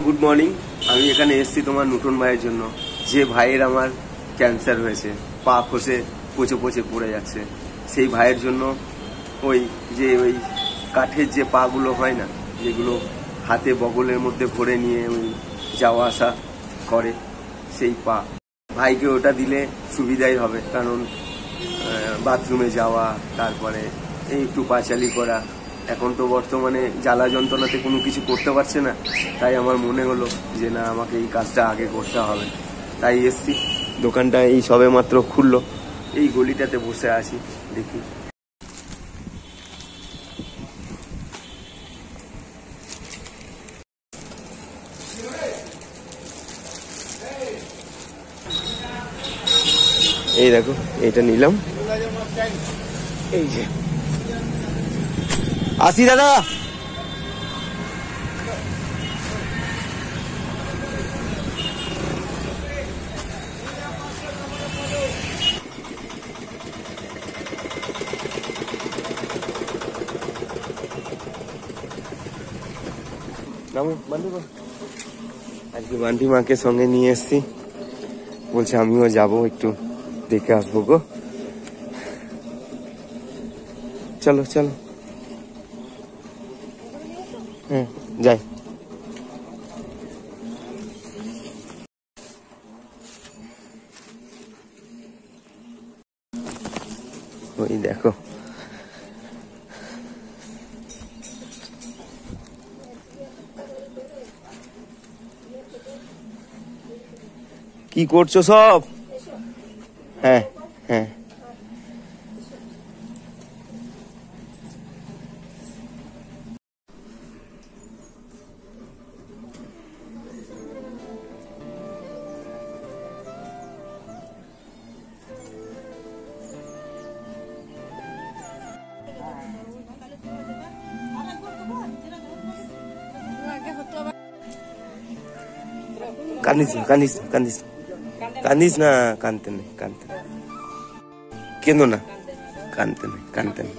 Good morning. আমি এখানে এসেছি তোমার নতুন ভাইয়ের জন্য, যে ভাইয়ের আমার ক্যান্সার হয়েছে, পা খসে পচে পচে পড়ে যাচ্ছে। সেই ভাইয়ের জন্য ওই কাঠের যে পাগুলো হয় না, যেগুলো হাতে বগলের মধ্যে ভরে নিয়ে ওই যাওয়া আসা করে, সেই পা ভাইকে ওটা দিলে সুবিধাই হবে। কারণ বাথরুমে যাওয়া, তারপরে এই একটু পাঁচালি করা, এখন তো বর্তমানে জ্বালা যন্ত্রণাতে কোনো কিছু করতে পারছে না। তাই আমার মনে হলো যে না, আমাকে এই কাজটা আগে করতে হবে। তাই এসছি। দোকানটা এই সবে মাত্র খুললো, এই গলিটাতে বসে আছি, দেখি। এই দেখো, এইটা নিলাম, এই যে। আসি দাদা। আজকে বান্টি মাকে সঙ্গে নিয়ে এসছি, বলছে আমিও যাবো, একটু দেখে আসবো গো। চলো চলো, হ্যাঁ যাই। ওই দেখো, কি করছো সব? হ্যাঁ হ্যাঁ, কান্দিস না, কান্দিস না, কান্দিস না, কান্দিস না, কানতে নেই, কানতে নেই, কেন না, কানতে নেই, কানতে নেই।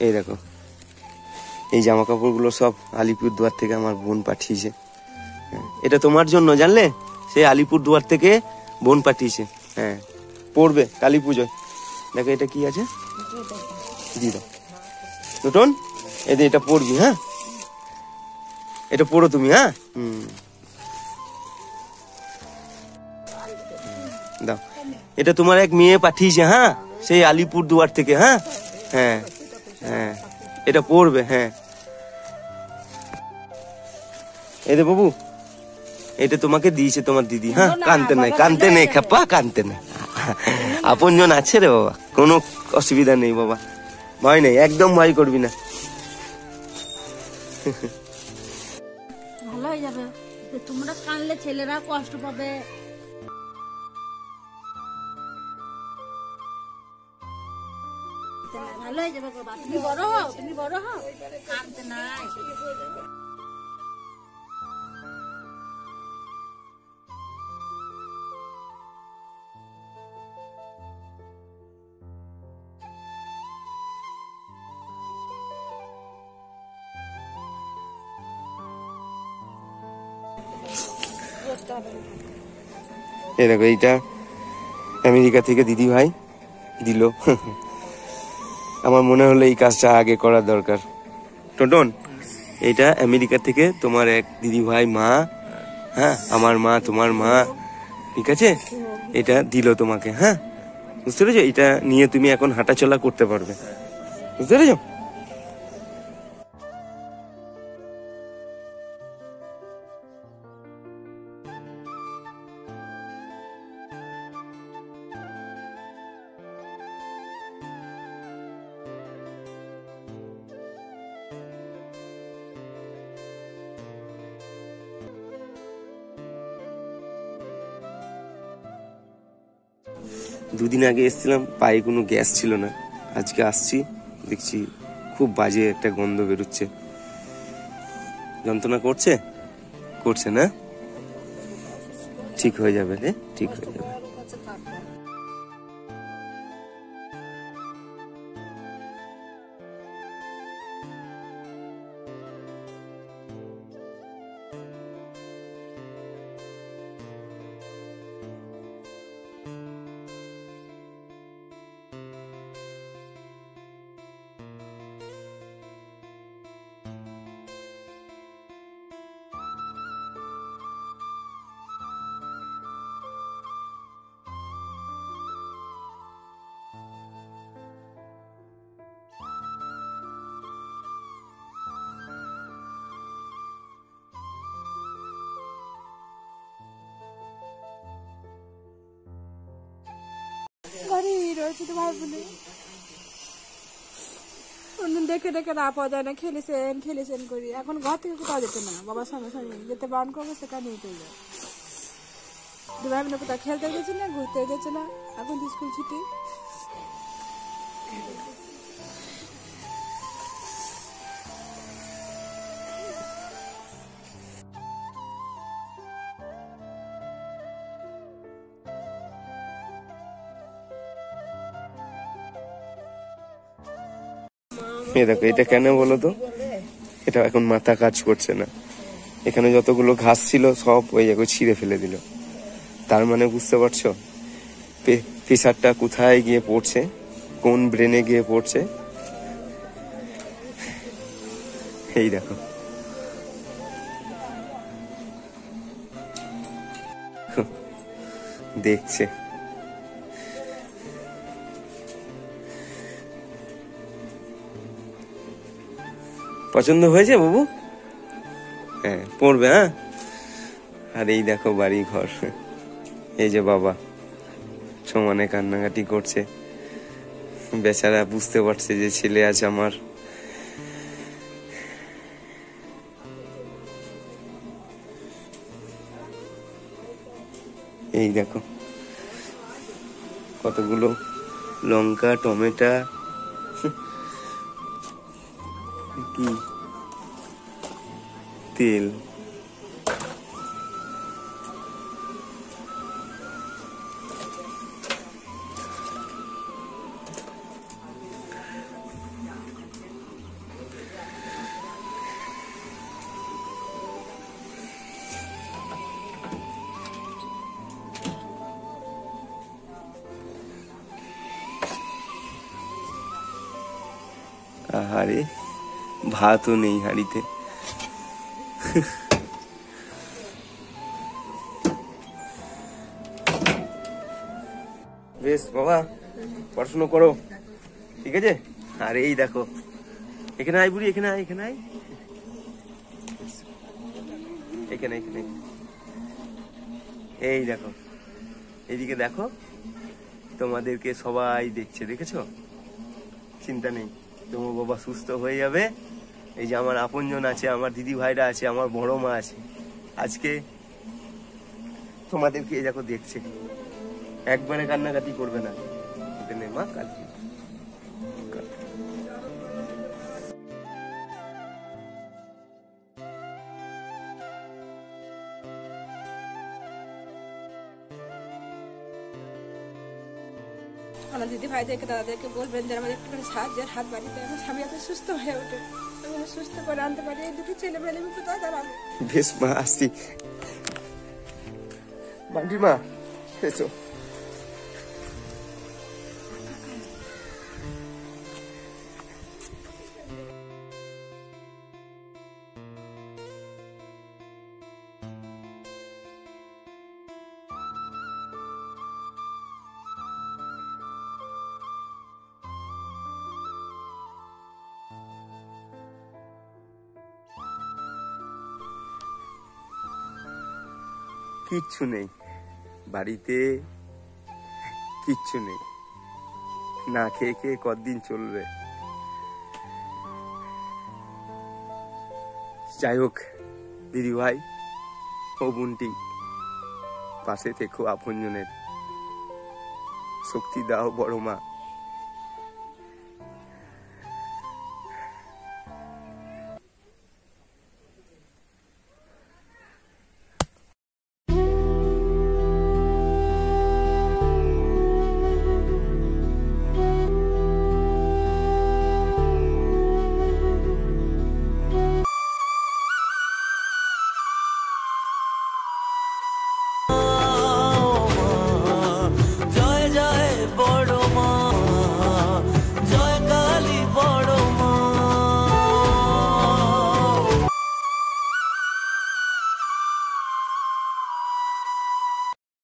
এই দেখো, এই জামা কাপড়গুলো সব আলিপুরদুয়ার থেকে আমার বোন পাঠিয়েছে। এটা তোমার জন্য, জানলে? সে আলিপুরদুয়ার থেকে বোন পাঠিয়েছে। হ্যাঁ, পড়বে কালী পুজোয়। দেখো এটা কি আছে, দিয়ে দাও নতুন। এদের এটা পড়বি, হ্যাঁ, এটা পড়ো তুমি। হ্যাঁ, দাও। এটা তোমার এক মেয়ে পাঠিয়েছে, হ্যাঁ, সেই আলিপুরদুয়ার থেকে। হ্যাঁ হ্যাঁ হ্যাঁ, এটা পড়বে। হ্যাঁ, এই দে বাবু, এটা তোমাকে দিয়েছে তোমার দিদি। হ্যাঁ, কানতে নেই, কানতে নেই খাপ্পা, কানতে নেই। আপন জন আছে রে বাবা, কোনো অসুবিধা নেই বাবা, ভয় নেই, একদম ভয় করবি না। ভালো হয়ে যাবে। তোমরা কানলে ছেলেরা কষ্ট পাবে। ভালো হয়ে যাবে, তুমি বড় হও, তুমি বড় হও, কাঁদতে নাই। এই দেখো, এইটা আমেরিকা থেকে দিদি ভাই দিল। আমার মনে হলো এই কাজটা আগে করার দরকার। টোটন, এইটা আমেরিকা থেকে তোমার এক দিদি ভাই মা, হ্যাঁ, আমার মা, তোমার মা, ঠিক আছে, এটা দিল তোমাকে। হ্যাঁ, বুঝতে পেরেছো? এটা নিয়ে তুমি এখন হাঁটাচলা করতে পারবে, বুঝতে পেরেছো? দুদিন আগে এসেছিলাম, পায়ে কোনো গ্যাস ছিল না, আজকে আসছি দেখছি খুব বাজে একটা গন্ধ বেরোচ্ছে। যন্ত্রণা করছে করছে না? ঠিক হয়ে যাবে রে, ঠিক হয়ে যাবে। বাড়ি রয়েছে তো ভাই বলে অন্যদিন দেখে দেখে না পাওয়া যায় না, খেলেছেন করি। এখন ঘর থেকে কোথাও যেতে না, বাবার সঙ্গে সঙ্গে যেতে বারণ করবো, সেখানেই তো যায়। দু ভাই বোনে কোথাও খেলতে গেছে না, ঘুরতে গেছে না, এখন তো স্কুল ছুটি। দেখো এটা কেন বলো তো, এটা এখন মাথা কাজ করছে না। এখানে যতগুলো ঘাস ছিল সব ওই জায়গায় ছিঁড়ে ফেলে দিল। তার মানে বুঝতে পারছো প্রেসারটা কোথায় গিয়ে পড়ছে, কোন ব্রেনে গিয়ে পড়ছে। এই দেখো দেখছে। পছন্দ হয়েছে বাবু? হ্যাঁ পড়বে। হ্যাঁ, আর এই দেখো বাড়ি ঘর, এই যে বাবা সমানে কান্নাকাটি করছে, বেচারা বুঝতে পারছে যে ছেলে আছে আমার। এই দেখো কতগুলো লঙ্কা, টমেটো, কি তেল। আরে ভাতও নেই হাঁড়িতে। বেশ বাবা, পড়াশুনো করো, ঠিক আছে? আর এই দেখো, এখানে আয় বুড়ি, এখানে আয়, এখানে আয়, এখানে এখানে। এই দেখো, এইদিকে দেখো, তোমাদেরকে সবাই দেখছে, দেখেছো? চিন্তা নেই, তোমার বাবা সুস্থ হয়ে যাবে। এই যে আমার আপনজন আছে, আমার দিদি ভাইরা আছে, আমার বড় মা আছে, আজকে তোমাদেরকে এই দেখো দেখছে, একবারে কান্নাকাটি করবে না। মা কালকে আমার দিদি ভাইদেরকে, দাদাদেরকে বলবেন যে আমাদের একটুখানি সাহায্যের হাত বাড়িতে, আমার স্বামী এত সুস্থ হয়ে ওঠে, আমি সুস্থ করে আনতে পারি। এই দুটো ছেলে মেলে আমি কোথায় দাঁড়াবো? বেশ মা, আসছি। বান্টি মা এসো। কিচ্ছু নেই বাড়িতে, কিচ্ছু নেই, না খেয়ে খেয়ে কতদিন চলবে। যাই হোক দিদি ভাই ও বোনটি পাশে থেকো, আপনজনের শক্তি দাও বড় মা।